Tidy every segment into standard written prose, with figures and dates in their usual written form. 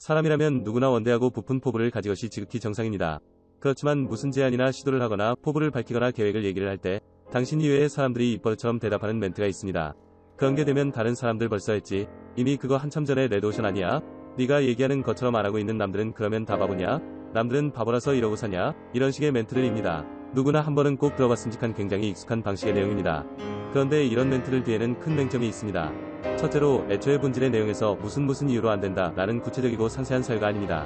사람이라면 누구나 원대하고 부푼 포부를 가진 것이 지극히 정상입니다. 그렇지만 무슨 제안이나 시도를 하거나 포부를 밝히거나 계획을 얘기를 할 때 당신 이외의 사람들이 입버릇처럼 대답하는 멘트가 있습니다. 그런 게 되면 다른 사람들 벌써 했지. 이미 그거 한참 전에 레드오션 아니야? 네가 얘기하는 것처럼 안 하고 있는 남들은 그러면 다 바보냐? 남들은 바보라서 이러고 사냐? 이런 식의 멘트들입니다. 누구나 한 번은 꼭 들어봤음직한 굉장히 익숙한 방식의 내용입니다. 그런데 이런 멘트들 뒤에는 큰 맹점이 있습니다. 첫째로 애초에 본질의 내용에서 무슨 이유로 안 된다 라는 구체적이고 상세한 사유가 아닙니다.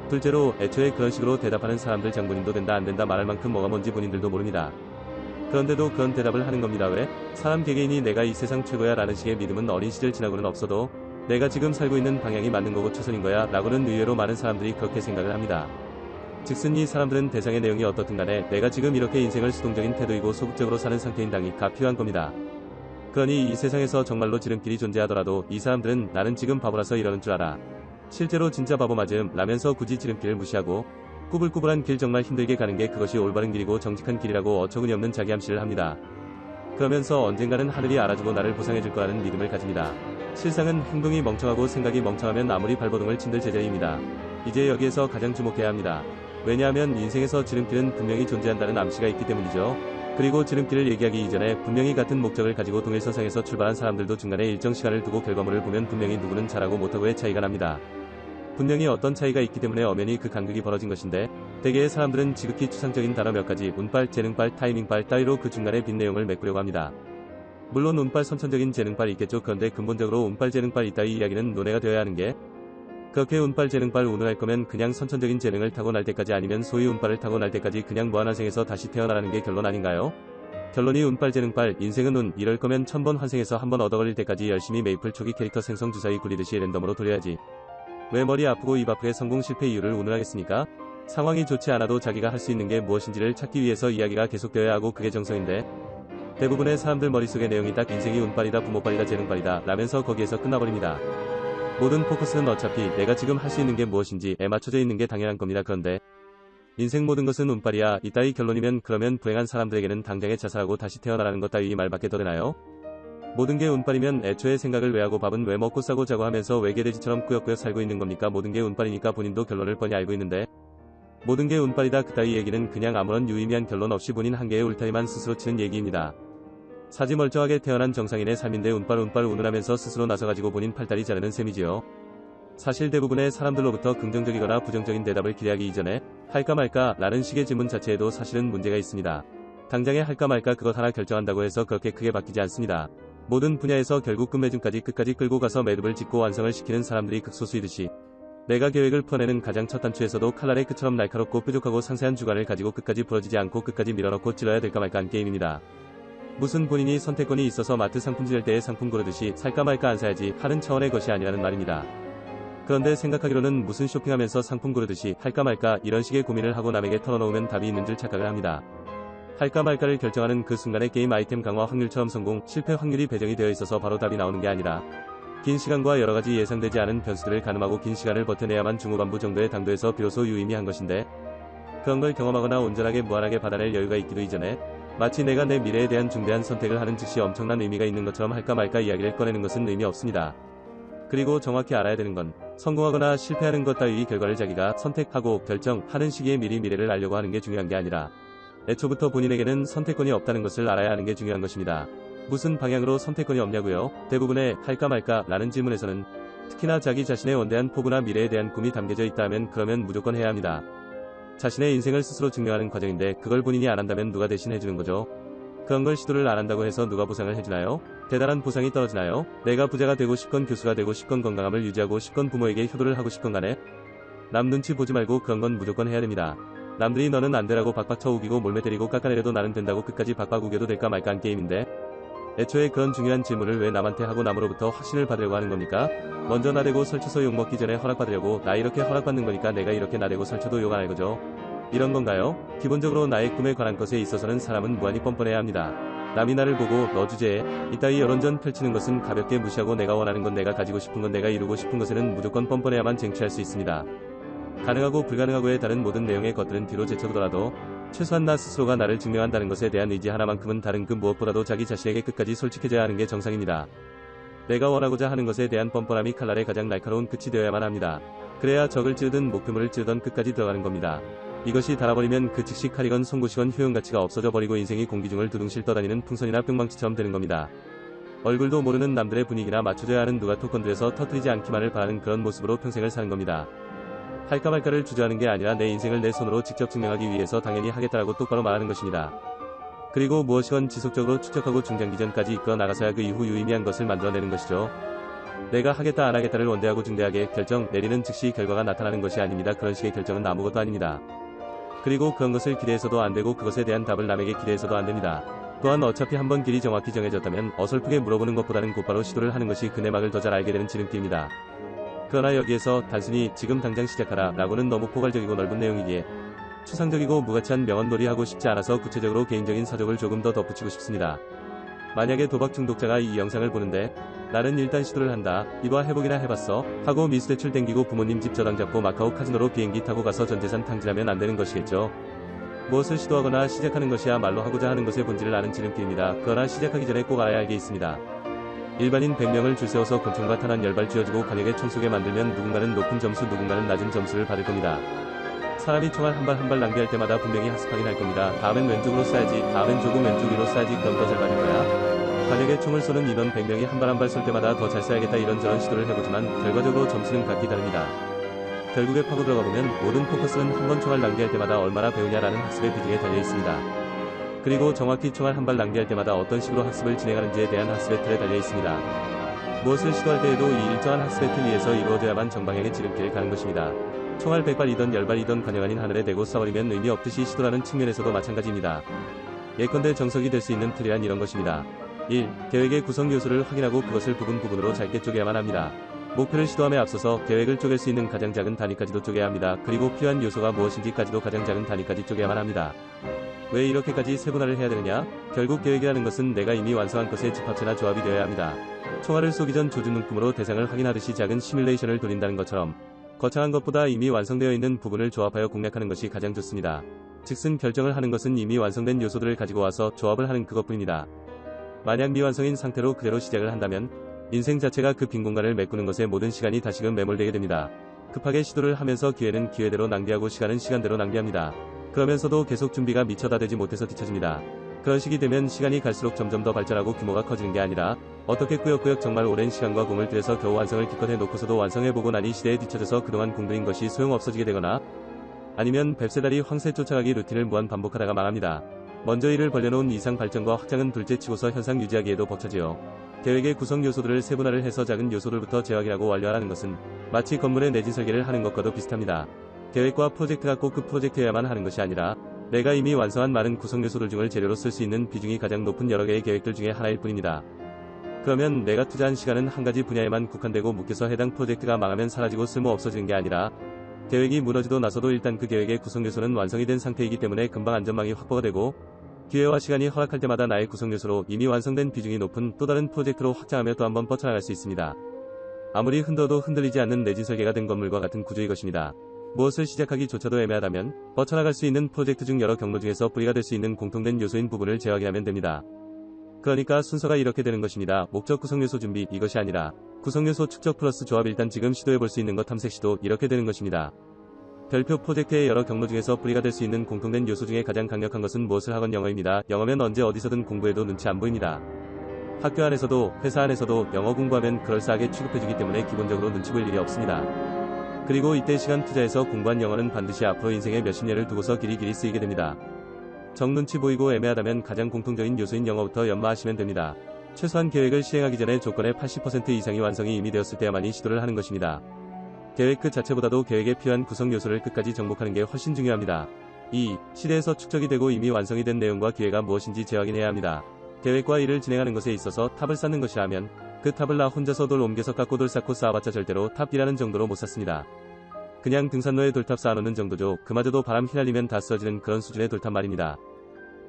둘째로 애초에 그런 식으로 대답하는 사람들 장본인도 된다 안 된다 말할 만큼 뭐가 뭔지 본인들도 모릅니다. 그런데도 그런 대답을 하는 겁니다. 왜? 사람 개개인이 내가 이 세상 최고야 라는 식의 믿음은 어린 시절 지나고는 없어도 내가 지금 살고 있는 방향이 맞는 거고 최선인 거야 라고는 의외로 많은 사람들이 그렇게 생각을 합니다. 즉슨 이 사람들은 대상의 내용이 어떻든 간에 내가 지금 이렇게 인생을 수동적인 태도이고 소극적으로 사는 상태인 당이가 필요한 겁니다. 그러니 이 세상에서 정말로 지름길이 존재하더라도 이 사람들은 나는 지금 바보라서 이러는 줄 알아. 실제로 진짜 바보 맞음 라면서 굳이 지름길을 무시하고 꾸불꾸불한 길 정말 힘들게 가는 게 그것이 올바른 길이고 정직한 길이라고 어처구니 없는 자기 암시를 합니다. 그러면서 언젠가는 하늘이 알아주고 나를 보상해줄 거라는 믿음을 가집니다. 실상은 행동이 멍청하고 생각이 멍청하면 아무리 발버둥을 친들 제자리입니다. 이제 여기에서 가장 주목해야 합니다. 왜냐하면 인생에서 지름길은 분명히 존재한다는 암시가 있기 때문이죠. 그리고 지름길을 얘기하기 이전에 분명히 같은 목적을 가지고 동일선상에서 출발한 사람들도 중간에 일정 시간을 두고 결과물을 보면 분명히 누구는 잘하고 못하고의 차이가 납니다. 분명히 어떤 차이가 있기 때문에 엄연히 그 간극이 벌어진 것인데 대개의 사람들은 지극히 추상적인 단어 몇 가지 운빨, 재능빨, 타이밍빨 따위로 그 중간에 빈 내용을 메꾸려고 합니다. 물론 운빨 선천적인 재능빨이 있겠죠. 그런데 근본적으로 운빨 재능빨 이따위 이야기는 논외가 되어야 하는 게 그렇게 운빨 재능빨 운을 할 거면 그냥 선천적인 재능을 타고날 때까지 아니면 소위 운빨을 타고날 때까지 그냥 무한환생에서 다시 태어나라는 게 결론 아닌가요? 결론이 운빨 재능빨 인생은 운 이럴 거면 1000번 환생에서 한 번 얻어걸릴 때까지 열심히 메이플 초기 캐릭터 생성 주사위 굴리듯이 랜덤으로 돌려야지. 왜 머리 아프고 입 아프게 성공 실패 이유를 운을 하겠습니까? 상황이 좋지 않아도 자기가 할 수 있는 게 무엇인지를 찾기 위해서 이야기가 계속되어야 하고 그게 정성인데 대부분의 사람들 머릿속의 내용이 딱 인생이 운빨이다 부모빨이다 재능빨이다 라면서 거기에서 끝나버립니다. 모든 포커스는 어차피 내가 지금 할 수 있는 게 무엇인지에 맞춰져 있는 게 당연한 겁니다. 그런데 인생 모든 것은 운빨이야 이따위 결론이면 그러면 불행한 사람들에게는 당장에 자살하고 다시 태어나라는 것 따위 말밖에 더 되나요? 모든 게 운빨이면 애초에 생각을 왜 하고 밥은 왜 먹고 싸고 자고 하면서 외계돼지처럼 꾸역꾸역 살고 있는 겁니까? 모든 게 운빨이니까 본인도 결론을 뻔히 알고 있는데 모든 게 운빨이다 그따위 얘기는 그냥 아무런 유의미한 결론 없이 본인 한계의 울타리만 스스로 치는 얘기입니다. 사지 멀쩡하게 태어난 정상인의 삶인데 운빨 운을 하면서 스스로 나서가지고 본인 팔다리 자르는 셈이지요. 사실 대부분의 사람들로부터 긍정적이거나 부정적인 대답을 기대하기 이전에 할까 말까 라는 식의 질문 자체에도 사실은 문제가 있습니다. 당장에 할까 말까 그것 하나 결정한다고 해서 그렇게 크게 바뀌지 않습니다. 모든 분야에서 결국 끝맺음까지 끝까지 끌고 가서 매듭을 짓고 완성을 시키는 사람들이 극소수이듯이 내가 계획을 풀어내는 가장 첫 단추에서도 칼날의 끝처럼 날카롭고 뾰족하고 상세한 주관을 가지고 끝까지 부러지지 않고 끝까지 밀어넣고 찔러야 될까 말까 한 게임입니다. 무슨 본인이 선택권이 있어서 마트 상품 지낼 때에 상품 고르듯이 살까 말까 안 사야지 하는 차원의 것이 아니라는 말입니다. 그런데 생각하기로는 무슨 쇼핑하면서 상품 고르듯이 할까 말까 이런 식의 고민을 하고 남에게 털어놓으면 답이 있는 줄 착각을 합니다. 할까 말까를 결정하는 그 순간에 게임 아이템 강화 확률처럼 성공, 실패 확률이 배정이 되어 있어서 바로 답이 나오는 게 아니라 긴 시간과 여러가지 예상되지 않은 변수들을 가늠하고 긴 시간을 버텨내야만 중후반부 정도의 당도에서 비로소 유의미한 것인데 그런 걸 경험하거나 온전하게 무한하게 받아낼 여유가 있기도 이전에 마치 내가 내 미래에 대한 중대한 선택을 하는 즉시 엄청난 의미가 있는 것처럼 할까 말까 이야기를 꺼내는 것은 의미 없습니다. 그리고 정확히 알아야 되는 건 성공하거나 실패하는 것 따위 결과를 자기가 선택하고 결정하는 시기에 미리 미래를 알려고 하는 게 중요한 게 아니라 애초부터 본인에게는 선택권이 없다는 것을 알아야 하는 게 중요한 것입니다. 무슨 방향으로 선택권이 없냐고요? 대부분의 할까 말까 라는 질문에서는 특히나 자기 자신의 원대한 포부나 미래에 대한 꿈이 담겨져 있다면 그러면 무조건 해야 합니다. 자신의 인생을 스스로 증명하는 과정인데 그걸 본인이 안 한다면 누가 대신 해주는 거죠? 그런 걸 시도를 안 한다고 해서 누가 보상을 해주나요? 대단한 보상이 떨어지나요? 내가 부자가 되고 싶건 교수가 되고 싶건 건강함을 유지하고 싶건 부모에게 효도를 하고 싶건 간에 남 눈치 보지 말고 그런 건 무조건 해야 됩니다. 남들이 너는 안 되라고 박박 쳐 우기고 몰매 때리고 깎아내려도 나는 된다고 끝까지 박박 우겨도 될까 말까 한 게임인데 애초에 그런 중요한 질문을 왜 남한테 하고 남으로부터 확신을 받으려고 하는 겁니까? 먼저 나대고 설쳐서 욕먹기 전에 허락받으려고 나 이렇게 허락받는 거니까 내가 이렇게 나대고 설쳐도 욕 안 할 거죠? 이런 건가요? 기본적으로 나의 꿈에 관한 것에 있어서는 사람은 무한히 뻔뻔해야 합니다. 남이 나를 보고 너 주제에 이따위 여론전 펼치는 것은 가볍게 무시하고 내가 원하는 건 내가 가지고 싶은 건 내가 이루고 싶은 것에는 무조건 뻔뻔해야만 쟁취할 수 있습니다. 가능하고 불가능하고의 다른 모든 내용의 것들은 뒤로 제쳐두더라도 최소한 나 스스로가 나를 증명한다는 것에 대한 의지 하나만큼은 다른 그 무엇보다도 자기 자신에게 끝까지 솔직해져야 하는 게 정상입니다. 내가 원하고자 하는 것에 대한 뻔뻔함이 칼날의 가장 날카로운 끝이 되어야만 합니다. 그래야 적을 찌르든 목표물을 찌르던 끝까지 들어가는 겁니다. 이것이 닳아버리면 그 즉시 칼이건 송곳이건 효용가치가 없어져 버리고 인생이 공기중을 두둥실 떠다니는 풍선이나 뿅망치처럼 되는 겁니다. 얼굴도 모르는 남들의 분위기나 맞춰줘야 하는 누가 톡 건드려서 터뜨리지 않기만을 바라는 그런 모습으로 평생을 사는 겁니다. 할까 말까를 주저하는 게 아니라 내 인생을 내 손으로 직접 증명하기 위해서 당연히 하겠다라고 똑바로 말하는 것입니다. 그리고 무엇이건 지속적으로 축적하고 중장기전까지 이끌어 나가서야 그 이후 유의미한 것을 만들어내는 것이죠. 내가 하겠다 안 하겠다를 원대하고 중대하게 결정 내리는 즉시 결과가 나타나는 것이 아닙니다. 그런 식의 결정은 아무것도 아닙니다. 그리고 그런 것을 기대해서도 안 되고 그것에 대한 답을 남에게 기대해서도 안 됩니다. 또한 어차피 한번 길이 정확히 정해졌다면 어설프게 물어보는 것보다는 곧바로 시도를 하는 것이 그 내막을 더 잘 알게 되는 지름길입니다. 그러나 여기에서 단순히 지금 당장 시작하라 라고는 너무 포괄적이고 넓은 내용이기에 추상적이고 무가치한 명언놀이 하고 싶지 않아서 구체적으로 개인적인 사족을 조금 더 덧붙이고 싶습니다. 만약에 도박 중독자가 이 영상을 보는데 나는 일단 시도를 한다. 이봐 해보기나 해봤어. 하고 미수대출 땡기고 부모님 집 저당 잡고 마카오 카지노로 비행기 타고 가서 전재산 탕진하면 안 되는 것이겠죠. 무엇을 시도하거나 시작하는 것이야말로 하고자 하는 것의 본질을 아는 지름길입니다. 그러나 시작하기 전에 꼭 알아야 할 게 있습니다. 일반인 100명을 줄 세워서 권총과 탄환 열발 쥐어주고 강하게 총 쏘게 만들면 누군가는 높은 점수 누군가는 낮은 점수를 받을 겁니다. 사람이 총알 한 발 한 발 낭비할 때마다 분명히 학습하긴 할 겁니다. 다음엔 왼쪽으로 쏴야지. 다음엔 조금 왼쪽 위로 쏴야지. 그럼 더 잘 맞을 거야. 만약에 총을 쏘는 인원 100명이 한 발 한 발 쏠 때마다 더 잘 쏴야겠다 이런저런 시도를 해보지만 결과적으로 점수는 각기 다릅니다. 결국에 파고 들어가보면 모든 포커스는 한 번 총알 낭비할 때마다 얼마나 배우냐라는 학습의 비중에 달려있습니다. 그리고 정확히 총알 한 발 낭비할 때마다 어떤 식으로 학습을 진행하는지에 대한 학습의 틀에 달려있습니다. 무엇을 시도할 때에도 이 일정한 학습의 틀 위에서 이루어져야만 정방향의 지름길을 가는 것입니다. 총알 100발이던 10발이던 관영 아닌 하늘에 대고 쏴버리면 의미 없듯이 시도라는 측면에서도 마찬가지입니다. 예컨대 정석이 될 수 있는 틀이란 이런 것입니다. 1. 계획의 구성 요소를 확인하고 그것을 부분으로 짧게 쪼개야만 합니다. 목표를 시도함에 앞서서 계획을 쪼갤 수 있는 가장 작은 단위까지도 쪼개야 합니다. 그리고 필요한 요소가 무엇인지까지도 가장 작은 단위까지 쪼개야만 합니다. 왜 이렇게까지 세분화를 해야 되느냐? 결국 계획이라는 것은 내가 이미 완성한 것의 집합체나 조합이 되어야 합니다. 총알을 쏘기 전 조준눈금으로 대상을 확인하듯이 작은 시뮬레이션을 돌린다는 것처럼 거창한 것보다 이미 완성되어 있는 부분을 조합하여 공략하는 것이 가장 좋습니다. 즉슨 결정을 하는 것은 이미 완성된 요소들을 가지고 와서 조합을 하는 그것뿐입니다. 만약 미완성인 상태로 그대로 시작을 한다면 인생 자체가 그 빈 공간을 메꾸는 것에 모든 시간이 다시금 매몰되게 됩니다. 급하게 시도를 하면서 기회는 기회대로 낭비하고 시간은 시간대로 낭비합니다. 그러면서도 계속 준비가 미처 다 되지 못해서 뒤처집니다. 그런 식이 되면 시간이 갈수록 점점 더 발전하고 규모가 커지는 게 아니라 어떻게 꾸역꾸역 정말 오랜 시간과 공을 들여서 겨우 완성을 기껏 해놓고서도 완성해보고 나니 시대에 뒤처져서 그동안 공들인 것이 소용없어지게 되거나 아니면 뱁새다리 황새 쫓아가기 루틴을 무한 반복하다가 망합니다. 먼저 일을 벌려놓은 이상 발전과 확장은 둘째치고서 현상 유지하기에도 벅차지요. 계획의 구성 요소들을 세분화를 해서 작은 요소들부터 재확인하고 완료하라는 것은 마치 건물의 내진 설계를 하는 것과도 비슷합니다. 계획과 프로젝트가 꼭 그 프로젝트여야만 하는 것이 아니라 내가 이미 완성한 많은 구성 요소들 중을 재료로 쓸 수 있는 비중이 가장 높은 여러 개의 계획들 중에 하나일 뿐입니다. 그러면 내가 투자한 시간은 한 가지 분야에만 국한되고 묶여서 해당 프로젝트가 망하면 사라지고 쓸모 없어지는 게 아니라 계획이 무너지고 나서도 일단 그 계획의 구성 요소는 완성이 된 상태이기 때문에 금방 안전망이 확보가 되고 기회와 시간이 허락할 때마다 나의 구성 요소로 이미 완성된 비중이 높은 또 다른 프로젝트로 확장하며 또 한번 뻗쳐나갈 수 있습니다. 아무리 흔들어도 흔들리지 않는 내진 설계가 된 건물과 같은 구조의 것입니다. 무엇을 시작하기조차도 애매하다면 뻗쳐나갈 수 있는 프로젝트 중 여러 경로 중에서 뿌리가 될 수 있는 공통된 요소인 부분을 재확인하면 됩니다. 그러니까 순서가 이렇게 되는 것입니다. 목적 구성 요소 준비 이것이 아니라 구성 요소 축적 플러스 조합 일단 지금 시도해볼 수 있는 것 탐색 시도 이렇게 되는 것입니다. 별표 프로젝트의 여러 경로 중에서 뿌리가 될 수 있는 공통된 요소 중에 가장 강력한 것은 무엇을 하건 영어입니다. 영어면 언제 어디서든 공부해도 눈치 안 보입니다. 학교 안에서도 회사 안에서도 영어 공부하면 그럴싸하게 취급해주기 때문에 기본적으로 눈치 볼 일이 없습니다. 그리고 이때 시간 투자해서 공부한 영어는 반드시 앞으로 인생의 몇십 년을 두고서 길이 쓰이게 됩니다. 정 눈치 보이고 애매하다면 가장 공통적인 요소인 영어부터 연마하시면 됩니다. 최소한 계획을 시행하기 전에 조건의 80% 이상이 완성이 이미 되었을 때야만이 시도를 하는 것입니다. 계획 그 자체보다도 계획에 필요한 구성 요소를 끝까지 정복하는 게 훨씬 중요합니다. 2. 시대에서 축적이 되고 이미 완성이 된 내용과 기회가 무엇인지 재확인해야 합니다. 계획과 일을 진행하는 것에 있어서 탑을 쌓는 것이라면 그 탑을 나 혼자서 돌 옮겨서 깎고 돌 쌓고 쌓아봤자 절대로 탑이라는 정도로 못 쌓습니다. 그냥 등산로에 돌탑 쌓아놓는 정도죠. 그마저도 바람 휘날리면 다 쓰러지는 그런 수준의 돌탑 말입니다.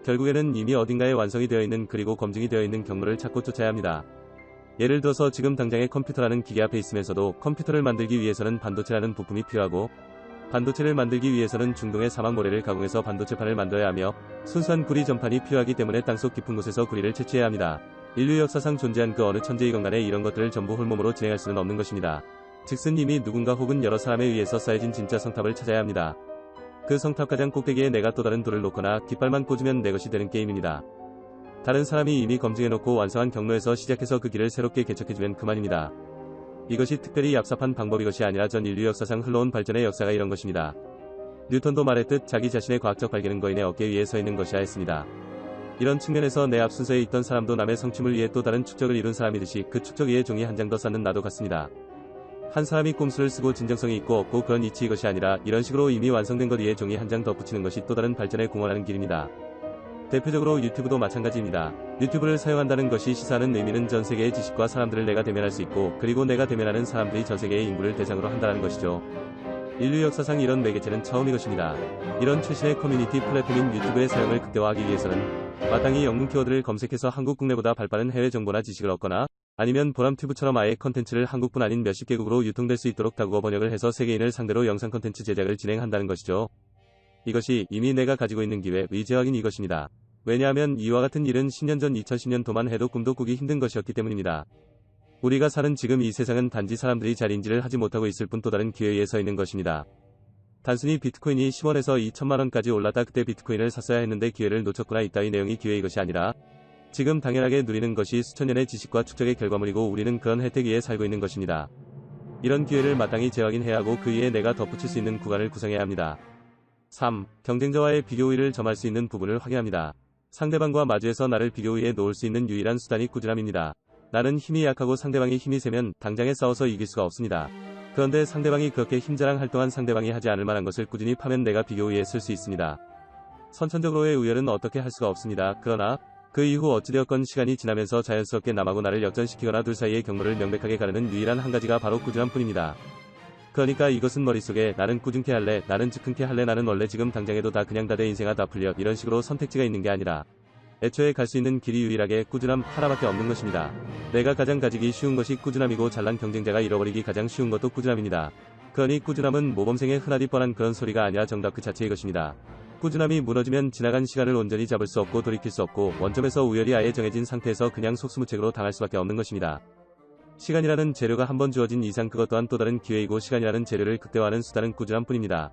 결국에는 이미 어딘가에 완성이 되어 있는 그리고 검증이 되어 있는 경로를 찾고 쫓아야 합니다. 예를 들어서 지금 당장의 컴퓨터라는 기계 앞에 있으면서도 컴퓨터를 만들기 위해서는 반도체라는 부품이 필요하고 반도체를 만들기 위해서는 중동의 사막 모래를 가공해서 반도체판을 만들어야 하며 순수한 구리 전판이 필요하기 때문에 땅속 깊은 곳에서 구리를 채취해야 합니다. 인류 역사상 존재한 그 어느 천재이건 간에 이런 것들을 전부 홀몸으로 진행할 수는 없는 것입니다. 즉슨 이미 누군가 혹은 여러 사람에 의해서 쌓여진 진짜 성탑을 찾아야 합니다. 그 성탑 가장 꼭대기에 내가 또 다른 돌을 놓거나 깃발만 꽂으면 내 것이 되는 게임입니다. 다른 사람이 이미 검증해놓고 완성한 경로에서 시작해서 그 길을 새롭게 개척해주면 그만입니다. 이것이 특별히 얍삽한 방법이것이 아니라 전 인류 역사상 흘러온 발전의 역사가 이런 것입니다. 뉴턴도 말했듯 자기 자신의 과학적 발견은 거인의 어깨 위에 서 있는 것이라 했습니다. 이런 측면에서 내 앞 순서에 있던 사람도 남의 성취물 위에 또 다른 축적을 이룬 사람이듯이 그 축적 위에 종이 한 장 더 쌓는 나도 같습니다. 한 사람이 꼼수를 쓰고 진정성이 있고 없고 그런 이치 이것이 아니라 이런 식으로 이미 완성된 것 위에 종이 한 장 더 붙이는 것이 또 다른 발전에 공헌하는 길입니다. 대표적으로 유튜브도 마찬가지입니다. 유튜브를 사용한다는 것이 시사하는 의미는 전 세계의 지식과 사람들을 내가 대면할 수 있고 그리고 내가 대면하는 사람들이 전 세계의 인구를 대상으로 한다는 것이죠. 인류 역사상 이런 매개체는 처음이 것입니다. 이런 최신의 커뮤니티 플랫폼인 유튜브의 사용을 극대화하기 위해서는 마땅히 영문 키워드를 검색해서 한국 국내보다 발빠른 해외 정보나 지식을 얻거나 아니면 보람튜브처럼 아예 컨텐츠를 한국뿐 아닌 몇십 개국으로 유통될 수 있도록 다국어 번역을 해서 세계인을 상대로 영상 컨텐츠 제작을 진행한다는 것이죠. 이것이 이미 내가 가지고 있는 기회, 의지확인 이것입니다. 왜냐하면 이와 같은 일은 10년 전 2010년도만 해도 꿈도 꾸기 힘든 것이었기 때문입니다. 우리가 사는 지금 이 세상은 단지 사람들이 잘 인지를 하지 못하고 있을 뿐 또 다른 기회에 서 있는 것입니다. 단순히 비트코인이 10원에서 2천만원까지 올랐다 그때 비트코인을 샀어야 했는데 기회를 놓쳤구나 이따위 내용이 기회 이것이 아니라 지금 당연하게 누리는 것이 수천 년의 지식과 축적의 결과물이고 우리는 그런 혜택 위에 살고 있는 것입니다. 이런 기회를 마땅히 재확인해야 하고 그 위에 내가 덧붙일 수 있는 구간을 구성해야 합니다. 3. 경쟁자와의 비교 우위를 점할 수 있는 부분을 확인합니다. 상대방과 마주해서 나를 비교 우위에 놓을 수 있는 유일한 수단이 꾸준함입니다. 나는 힘이 약하고 상대방이 힘이 세면 당장에 싸워서 이길 수가 없습니다. 그런데 상대방이 그렇게 힘자랑 활동한 상대방이 하지 않을 만한 것을 꾸준히 파면 내가 비교 우위에 쓸 수 있습니다. 선천적으로의 우열은 어떻게 할 수가 없습니다. 그러나 그 이후 어찌되었건 시간이 지나면서 자연스럽게 남하고 나를 역전시키거나 둘 사이의 경로를 명백하게 가르는 유일한 한 가지가 바로 꾸준함 뿐입니다. 그러니까 이것은 머릿속에 나는 꾸준케 할래, 나는 즉흥케 할래, 나는 원래 지금 당장에도 다 그냥 다 돼 인생아 다 풀려 이런 식으로 선택지가 있는 게 아니라 애초에 갈 수 있는 길이 유일하게 꾸준함 하나밖에 없는 것입니다. 내가 가장 가지기 쉬운 것이 꾸준함이고 잘난 경쟁자가 잃어버리기 가장 쉬운 것도 꾸준함입니다. 그러니 꾸준함은 모범생의 흔하디 뻔한 그런 소리가 아니라 정답 그 자체의 것입니다. 꾸준함이 무너지면 지나간 시간을 온전히 잡을 수 없고 돌이킬 수 없고 원점에서 우열이 아예 정해진 상태에서 그냥 속수무책으로 당할 수밖에 없는 것입니다. 시간이라는 재료가 한번 주어진 이상 그것 또한 또 다른 기회이고 시간이라는 재료를 극대화하는 수단은 꾸준함 뿐입니다.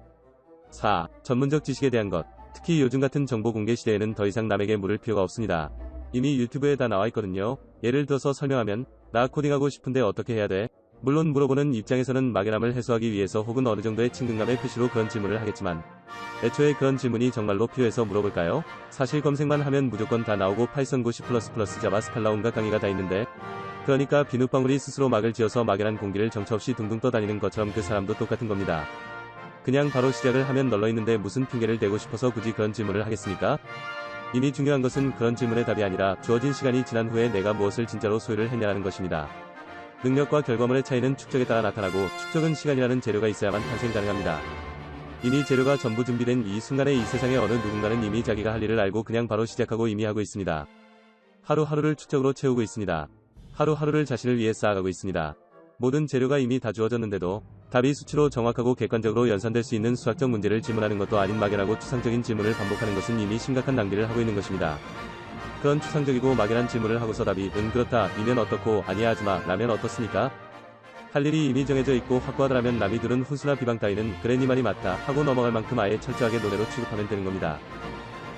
4. 전문적 지식에 대한 것. 특히 요즘 같은 정보 공개 시대에는 더 이상 남에게 물을 필요가 없습니다. 이미 유튜브에 다 나와 있거든요. 예를 들어서 설명하면 나 코딩하고 싶은데 어떻게 해야 돼? 물론 물어보는 입장에서는 막연함을 해소하기 위해서 혹은 어느 정도의 친근감의 표시로 그런 질문을 하겠지만 애초에 그런 질문이 정말로 필요해서 물어볼까요? 사실 검색만 하면 무조건 다 나오고 파이썬 고 C++, 자바 스칼라 온갖 강의가 다 있는데 그러니까 비눗방울이 스스로 막을 지어서 막연한 공기를 정처 없이 둥둥 떠다니는 것처럼 그 사람도 똑같은 겁니다. 그냥 바로 시작을 하면 널려있는데 무슨 핑계를 대고 싶어서 굳이 그런 질문을 하겠습니까? 이미 중요한 것은 그런 질문의 답이 아니라 주어진 시간이 지난 후에 내가 무엇을 진짜로 소유를 했냐는 것입니다. 능력과 결과물의 차이는 축적에 따라 나타나고 축적은 시간이라는 재료가 있어야만 탄생 가능합니다. 이미 재료가 전부 준비된 이 순간에 이 세상의 어느 누군가는 이미 자기가 할 일을 알고 그냥 바로 시작하고 이미 하고 있습니다. 하루하루를 축적으로 채우고 있습니다. 하루하루를 자신을 위해 쌓아가고 있습니다. 모든 재료가 이미 다 주어졌는데도 답이 수치로 정확하고 객관적으로 연산될 수 있는 수학적 문제를 질문하는 것도 아닌 막연하고 추상적인 질문을 반복하는 것은 이미 심각한 낭비를 하고 있는 것입니다. 그런 추상적이고 막연한 질문을 하고서 답이 응 그렇다, 이면 어떻고, 아니야 하지마, 라면 어떻습니까? 할 일이 이미 정해져 있고 확고하더라면 남이 들은 훈수나 비방 따위는 그래 네 말이 맞다 하고 넘어갈 만큼 아예 철저하게 노래로 취급하면 되는 겁니다.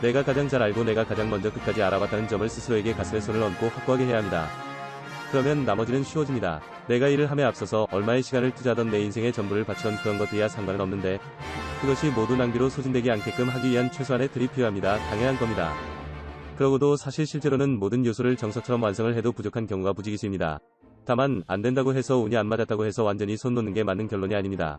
내가 가장 잘 알고 내가 가장 먼저 끝까지 알아봤다는 점을 스스로에게 가슴에 손을 얹고 확고하게 해야 합니다. 그러면 나머지는 쉬워집니다. 내가 일을 함에 앞서서 얼마의 시간을 투자하던 내 인생의 전부를 바치던 그런 것들이야 상관은 없는데 그것이 모두 낭비로 소진되지 않게끔 하기 위한 최소한의 틀이 필요합니다. 당연한 겁니다. 그러고도 사실 실제로는 모든 요소를 정석처럼 완성을 해도 부족한 경우가 부지기수입니다. 다만 안 된다고 해서 운이 안 맞았다고 해서 완전히 손 놓는 게 맞는 결론이 아닙니다.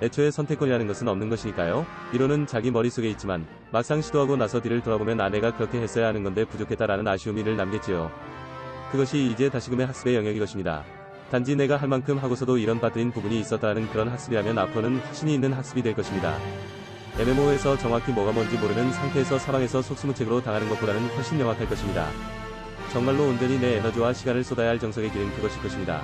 애초에 선택권이라는 것은 없는 것이니까요. 이론은 자기 머릿속에 있지만 막상 시도하고 나서 뒤를 돌아보면 내가 그렇게 했어야 하는 건데 부족했다라는 아쉬움이 늘 남겠지요. 그것이 이제 다시금의 학습의 영역이 것입니다. 단지 내가 할 만큼 하고서도 이런 빠뜨린 부분이 있었다는 그런 학습이라면 앞으로는 확신이 있는 학습이 될 것입니다. MMO에서 정확히 뭐가 뭔지 모르는 상태에서 사방에서 속수무책으로 당하는 것보다는 훨씬 명확할 것입니다. 정말로 온전히 내 에너지와 시간을 쏟아야 할 정석의 길은 그것일 것입니다.